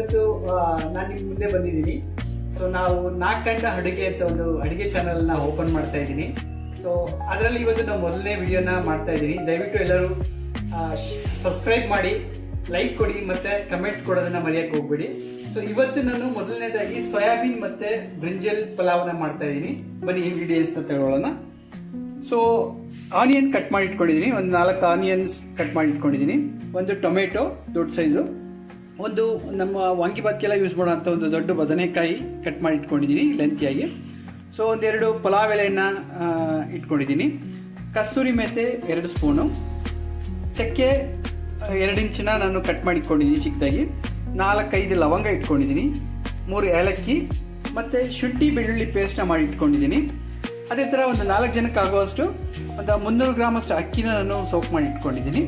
ಇವತ್ತು ನಾನು ನಿಮ್ಮ ಮುಂದೆ ಬಂದಿದ್ದೀನಿ. ಸೊ ನಾವು ನಾಲ್ಕಂಡ ಅಡುಗೆ ಅಂತ ಒಂದು ಅಡುಗೆ ಚಾನಲ್ನ ಓಪನ್ ಮಾಡ್ತಾ ಇದ್ದೀನಿ. ಸೊ ಅದರಲ್ಲಿ ಇವತ್ತು ನಾವು ಮೊದಲನೇ ವಿಡಿಯೋನ ಮಾಡ್ತಾ ಇದ್ದೀನಿ. ದಯವಿಟ್ಟು ಎಲ್ಲರೂ ಸಬ್ಸ್ಕ್ರೈಬ್ ಮಾಡಿ, ಲೈಕ್ ಕೊಡಿ ಮತ್ತು ಕಮೆಂಟ್ಸ್ ಕೊಡೋದನ್ನ ಮರೆಯೋಕ್ಕೆ ಹೋಗ್ಬೇಡಿ. ಸೊ ಇವತ್ತು ನಾನು ಮೊದಲನೇದಾಗಿ ಸೋಯಾಬೀನ್ ಮತ್ತು ಬ್ರಿಂಜಲ್ ಪಲಾವ್ನ ಮಾಡ್ತಾ ಇದ್ದೀನಿ. ಬನ್ನಿ ಇಂಗ್ರೀಡಿಯೆಂಟ್ಸ್ನ ತಗೊಳ್ಳೋಣ. ಸೊ ಆನಿಯನ್ ಕಟ್ ಮಾಡಿ ಇಟ್ಕೊಂಡಿದ್ದೀನಿ, ಒಂದು 4 ಆನಿಯನ್ಸ್ ಕಟ್ ಮಾಡಿ ಇಟ್ಕೊಂಡಿದ್ದೀನಿ, ಒಂದು ಟೊಮೆಟೊ ದೊಡ್ಡ ಸೈಜು, ಒಂದು ನಮ್ಮ ವಾಂಗಿಭಾತ್ಗೆಲ್ಲ ಯೂಸ್ ಮಾಡೋಂಥ ಒಂದು ದೊಡ್ಡ ಬದನೆಕಾಯಿ ಕಟ್ ಮಾಡಿ ಇಟ್ಕೊಂಡಿದ್ದೀನಿ ಲೆಂತಿಯಾಗಿ. ಸೊ ಒಂದೆರಡು ಪಲಾವ್ ಎಲೆಯನ್ನು ಇಟ್ಕೊಂಡಿದ್ದೀನಿ, ಕಸ್ತೂರಿ ಮೇಥಿ 2 ಸ್ಪೂನು, ಚಕ್ಕೆ 2 ಇಂಚಿನ ನಾನು ಕಟ್ ಮಾಡಿ ಇಟ್ಕೊಂಡಿದ್ದೀನಿ ಚಿಕ್ಕದಾಗಿ, 4-5 ಲವಂಗ ಇಟ್ಕೊಂಡಿದ್ದೀನಿ, 3 ಏಲಕ್ಕಿ ಮತ್ತು ಶುಂಠಿ ಬೆಳ್ಳುಳ್ಳಿ ಪೇಸ್ಟ್ನ ಮಾಡಿ ಇಟ್ಕೊಂಡಿದ್ದೀನಿ. ಅದೇ ಥರ ಒಂದು 4 ಜನಕ್ಕೆ ಆಗುವಷ್ಟು ಒಂದು 300 ಗ್ರಾಮ್ ಅಷ್ಟು ಅಕ್ಕಿನ ನಾನು ಸೋಕ್ ಮಾಡಿ ಇಟ್ಕೊಂಡಿದ್ದೀನಿ.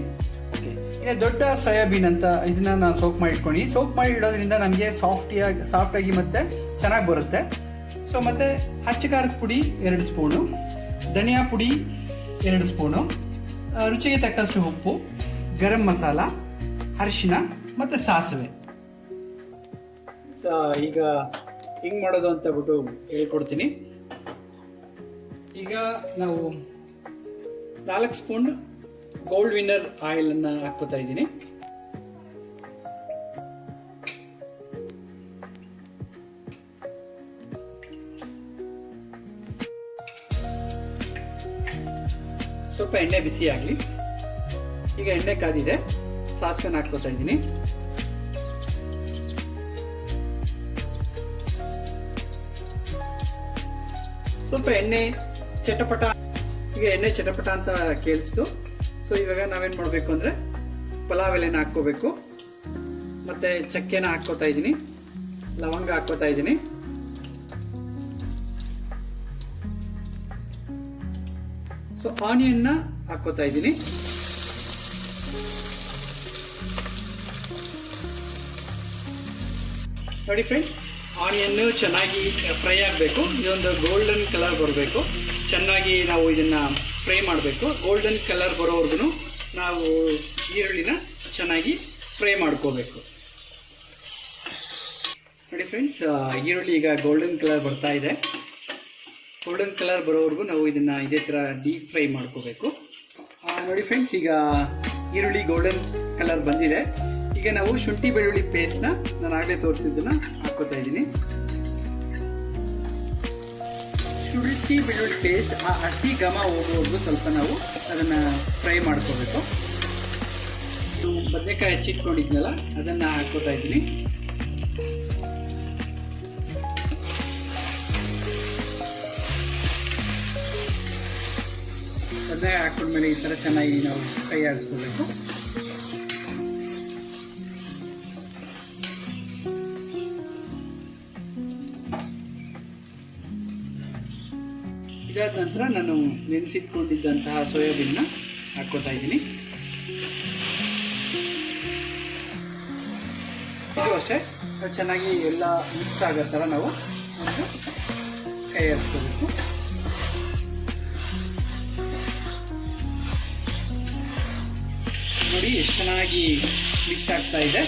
ಓಕೆ, ಈಗ ದೊಡ್ಡ ಸೋಯಾಬೀನ್ ಅಂತ ಇದನ್ನ ನಾನು ಸೋಕ್ ಮಾಡಿ ಇಟ್ಕೊಂಡಿದ್ದೀನಿ. ಸೋಕ್ ಮಾಡಿ ಇಡೋದ್ರಿಂದ ನಮಗೆ ಸಾಫ್ಟಾಗಿ ಮತ್ತು ಚೆನ್ನಾಗಿ ಬರುತ್ತೆ. ಸೊ ಮತ್ತು ಅಚ್ಚ ಖಾರದ ಪುಡಿ 2 ಸ್ಪೂನು, ಧನಿಯಾ ಪುಡಿ 2 ಸ್ಪೂನು, ರುಚಿಗೆ ತಕ್ಕಷ್ಟು ಉಪ್ಪು, ಗರಂ ಮಸಾಲ, ಅರಿಶಿನ ಮತ್ತು ಸಾಸಿವೆ. ಈಗ ಹಿಂಗೆ ಮಾಡೋದು ಅಂತ ಬಿಟ್ಟು ಹೇಳ್ಕೊಡ್ತೀನಿ. ಈಗ ನಾವು 4 ಸ್ಪೂನ್ ಗೋಲ್ಡ್ ವಿನ್ನರ್ ಆಯಿಲನ್ನು ಹಾಕ್ಕೋತಾ ಇದ್ದೀನಿ. ಸ್ವಲ್ಪ ಎಣ್ಣೆ ಬಿಸಿ ಆಗಲಿ. ಈಗ ಎಣ್ಣೆ ಕಾದಿದೆ, ಸಾಸಿವೆನ ಹಾಕ್ಕೋತಾ ಇದ್ದೀನಿ. ಸ್ವಲ್ಪ ಎಣ್ಣೆ ಚಟಪಟ, ಈಗ ಎಣ್ಣೆ ಚಟಪಟ ಅಂತ ಕೇಳಿಸ್ತು. ಸೊ ಇವಾಗ ನಾವೇನು ಮಾಡಬೇಕು ಅಂದರೆ ಪಲಾವ್ ಎಲೆನ ಹಾಕ್ಕೋಬೇಕು, ಮತ್ತು ಚಕ್ಕೆನ ಹಾಕ್ಕೋತಾ ಇದ್ದೀನಿ, ಲವಂಗ ಹಾಕ್ಕೋತಾ ಇದ್ದೀನಿ, ಸೊ ಆನಿಯನ್ನ ಹಾಕ್ಕೋತಾ ಇದ್ದೀನಿ. ನೋಡಿ ಫ್ರೆಂಡ್ಸ್, ಆನಿಯನ್ನು ಚೆನ್ನಾಗಿ ಫ್ರೈ ಆಗಬೇಕು. ಇದೊಂದು ಗೋಲ್ಡನ್ ಕಲರ್ ಬರಬೇಕು. ಚೆನ್ನಾಗಿ ನಾವು ಇದನ್ನು ಫ್ರೈ ಮಾಡಬೇಕು. ಗೋಲ್ಡನ್ ಕಲರ್ ಬರೋವರೆಗೂ ನಾವು ಈರುಳ್ಳಿನ ಚೆನ್ನಾಗಿ ಫ್ರೈ ಮಾಡ್ಕೋಬೇಕು. ನೋಡಿ ಫ್ರೆಂಡ್ಸ್, ಈರುಳ್ಳಿ ಈಗ ಗೋಲ್ಡನ್ ಕಲರ್ ಬರ್ತಾ ಇದೆ. ಗೋಲ್ಡನ್ ಕಲರ್ ಬರೋವರೆಗೂ ನಾವು ಇದನ್ನು ಇದೇ ಥರ ಡೀಪ್ ಫ್ರೈ ಮಾಡ್ಕೋಬೇಕು. ನೋಡಿ ಫ್ರೆಂಡ್ಸ್, ಈಗ ಈರುಳ್ಳಿ ಗೋಲ್ಡನ್ ಕಲರ್ ಬಂದಿದೆ. ಈಗ ನಾವು ಶುಂಠಿ ಬೆಳ್ಳುಳ್ಳಿ ಪೇಸ್ಟ್ನ ನಾನು ಆಗಲೇ ತೋರಿಸಿದ್ದನ್ನ ಹಾಕ್ಕೋತಾ ಇದ್ದೀನಿ. ಶುಂಠಿ ಬೆಳ್ಳುಳ್ಳಿ ಪೇಸ್ಟ್ ಆ ಹಸಿ ಘಮ ಹೋಗೋವರೆಗೂ ಸ್ವಲ್ಪ ನಾವು ಅದನ್ನು ಫ್ರೈ ಮಾಡ್ಕೋಬೇಕು. ಬದನೆಕಾಯಿ ಹೆಚ್ಚಿಟ್ಕೊಂಡಿದ್ನಲ್ಲ ಅದನ್ನು ಹಾಕ್ಕೋತಾ ಇದ್ದೀನಿ. ಬದನೆಕಾಯಿ ಹಾಕೊಂಡ್ಮೇಲೆ ಈ ಥರ ಚೆನ್ನಾಗಿ ನಾವು ಫ್ರೈ ಆಗಿಸ್ಕೋಬೇಕು. ಇದಾದ ನಂತರ ನಾನು ನೆನೆಸಿಟ್ಕೊಂಡಿದ್ದಂತಹ ಸೋಯಾಬೀನ್ನ ಹಾಕ್ಕೋತಾ ಇದ್ದೀನಿ. ಇದು ಅಷ್ಟೇ, ಚೆನ್ನಾಗಿ ಎಲ್ಲ ಮಿಕ್ಸ್ ಆಗೋ ಥರ ನಾವು ಒಂದು ಕೈ ಹಾಕ್ಕೋಬೇಕು. ನೋಡಿ ಎಷ್ಟು ಚೆನ್ನಾಗಿ ಮಿಕ್ಸ್ ಆಗ್ತಾ ಇದೆ.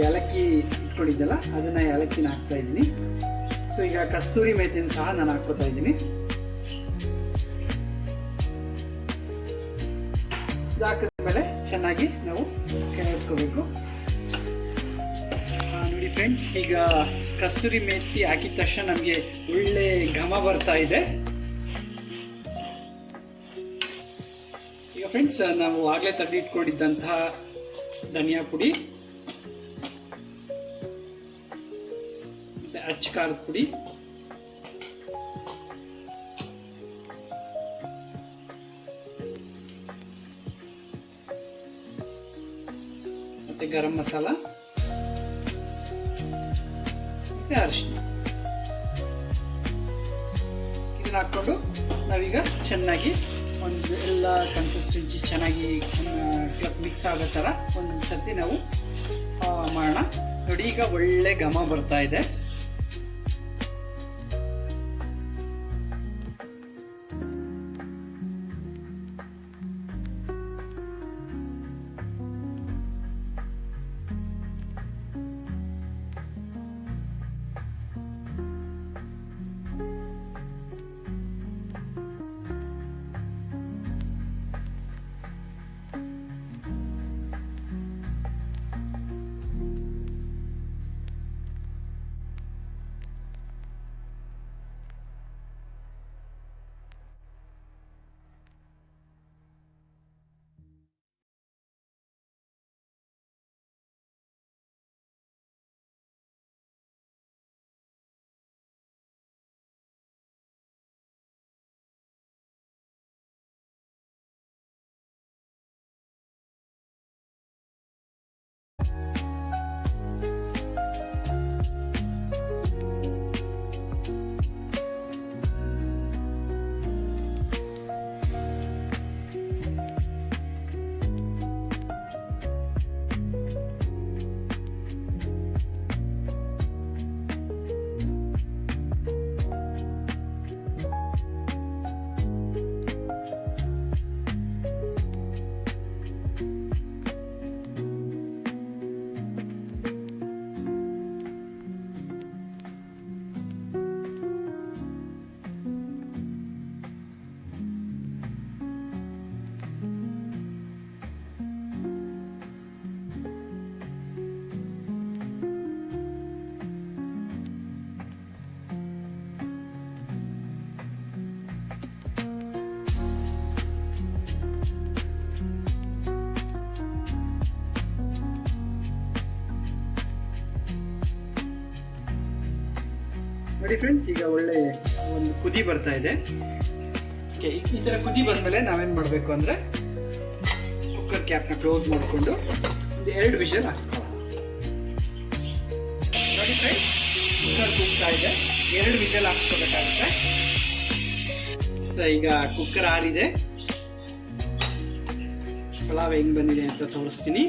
ಏಲಕ್ಕಿ ಇಟ್ಕೊಂಡಿದ್ದಲ್ಲ ಅದನ್ನು ಏಲಕ್ಕಿನ ಹಾಕ್ತಾ ಇದ್ದೀನಿ. ಸೊ ಈಗ ಕಸ್ತೂರಿ ಮೇಥಿನ ಸಹ ನಾನು ಹಾಕ್ಕೋತಾ ಇದ್ದೀನಿ. ಹಾಕಿದ ಮೇಲೆ ಚೆನ್ನಾಗಿ ನಾವು ಕೈ ಇಟ್ಕೋಬೇಕು. ನೋಡಿ ಫ್ರೆಂಡ್ಸ್, ಈಗ ಕಸ್ತೂರಿ ಮೇಥಿ ಹಾಕಿದ ತಕ್ಷಣ ನಮಗೆ ಒಳ್ಳೆ ಘಮ ಬರ್ತಾ ಇದೆ. ಈಗ ಫ್ರೆಂಡ್ಸ್, ನಾವು ಆಗಲೇ ತೆಗೆದಿಟ್ಕೊಂಡಿದ್ದಂತಹ ಧನಿಯಾ ಪುಡಿ, ಅಚ್ಚ ಖಾರದ ಪುಡಿ, ಮತ್ತೆ ಗರಂ ಮಸಾಲ ಮತ್ತೆ ಅರಿಶಿನ, ಇದನ್ನ ಹಾಕೊಂಡು ನಾವೀಗ ಚೆನ್ನಾಗಿ ಒಂದು ಎಲ್ಲ ಕನ್ಸಿಸ್ಟೆನ್ಸಿ ಚೆನ್ನಾಗಿ ಮಿಕ್ಸ್ ಆಗೋ ಥರ ಒಂದು ಸರ್ತಿ ನಾವು ಮಾಡೋಣ. ನೋಡಿ ಈಗ ಒಳ್ಳೆ ಘಮ ಬರ್ತಾ ಇದೆ. ನೋಡಿ ಫ್ರೆಂಡ್ಸ್, ಈಗ ಒಳ್ಳೆ ಒಂದು ಕುದಿ ಬರ್ತಾ ಇದೆ. ಓಕೆ, ಈ ಥರ ಕುದಿ ಬಂದಮೇಲೆ ನಾವೇನು ಮಾಡಬೇಕು ಅಂದರೆ ಕುಕ್ಕರ್ ಕ್ಯಾಪ್ನ ಕ್ಲೋಸ್ ಮಾಡಿಕೊಂಡು ಒಂದು 2 ವಿಷಲ್ ಹಾಕ್ಸ್ಕೊಳ್ಳೋಣ. ನೋಡಿ ಫ್ರೆಂಡ್ಸ್, ಕುಕ್ಕರ್ ಕೂಗ್ತಾ ಇದೆ, 2 ವಿಷಲ್ ಹಾಕ್ಸ್ಕೋಬೇಕಾಗುತ್ತೆ. ಸೊ ಈಗ ಕುಕ್ಕರ್ ಆರಿದೆ. ಪಲಾವ್ ಹೆಂಗ್ ಬಂದಿದೆ ಅಂತ ತೋರಿಸ್ತೀನಿ.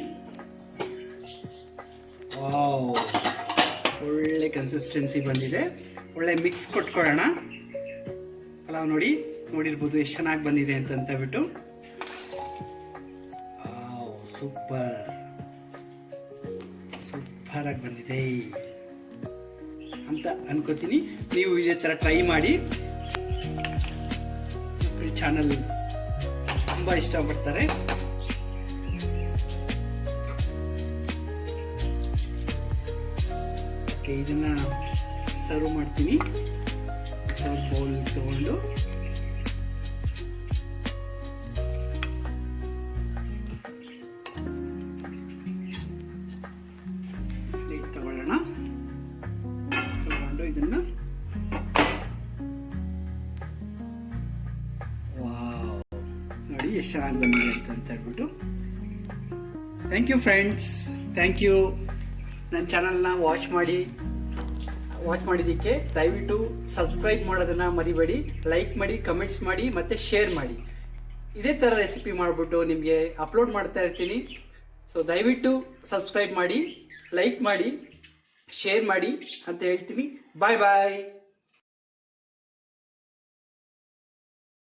ವಾವ್, ಒಳ್ಳೆ ಕನ್ಸಿಸ್ಟೆನ್ಸಿ ಬಂದಿದೆ. ಒಳ್ಳೆ ಮಿಕ್ಸ್ ಕೊಟ್ಕೊಳ್ಳೋಣ. ಪಲಾವ್ ನೋಡಿರ್ಬೋದು ಎಷ್ಟು ಚೆನ್ನಾಗಿ ಬಂದಿದೆ ಅಂತ ಬಿಟ್ಟು. ಸೂಪರ್ ಆಗಿ ಬಂದಿದೆ ಅಂತ ಅನ್ಕೋತೀನಿ. ನೀವು ಇದೇ ಥರ ಟ್ರೈ ಮಾಡಿ. ಚಾನಲ್ ತುಂಬ ಇಷ್ಟಪಡ್ತಾರೆ. ಓಕೆ, ಇದನ್ನ ಸರ್ವ್ ಮಾಡ್ತೀನಿ. ಸರ್ವ್ ಬೌಲ್ ತಗೊಂಡು ಪ್ಲೇಟ್ ತಗೊಳ್ಳೋಣ. ತಗೊಂಡು ಇದನ್ನ ನೋಡಿ ಎಷ್ಟು ಚೆನ್ನಾಗಿ ಬಂದಿದೆ ಅಂತ ಹೇಳ್ಬಿಟ್ಟು. Thank you friends, thank you. ನನ್ನ ಚಾನಲ್ನ ವಾಚ್ ಮಾಡಿದ್ದಕ್ಕೆ ದಯವಿಟ್ಟು ಸಬ್ಸ್ಕ್ರೈಬ್ ಮಾಡೋದನ್ನು ಮರಿಬೇಡಿ. ಲೈಕ್ ಮಾಡಿ, ಕಮೆಂಟ್ಸ್ ಮಾಡಿ, ಮತ್ತು ಶೇರ್ ಮಾಡಿ. ಇದೇ ಥರ ರೆಸಿಪಿ ಮಾಡಿಬಿಟ್ಟು ನಿಮಗೆ ಅಪ್ಲೋಡ್ ಮಾಡ್ತಾ ಇರ್ತೀನಿ. ಸೊ ದಯವಿಟ್ಟು ಸಬ್ಸ್ಕ್ರೈಬ್ ಮಾಡಿ, ಲೈಕ್ ಮಾಡಿ, ಶೇರ್ ಮಾಡಿ ಅಂತ ಹೇಳ್ತೀನಿ. ಬಾಯ್ ಬಾಯ್.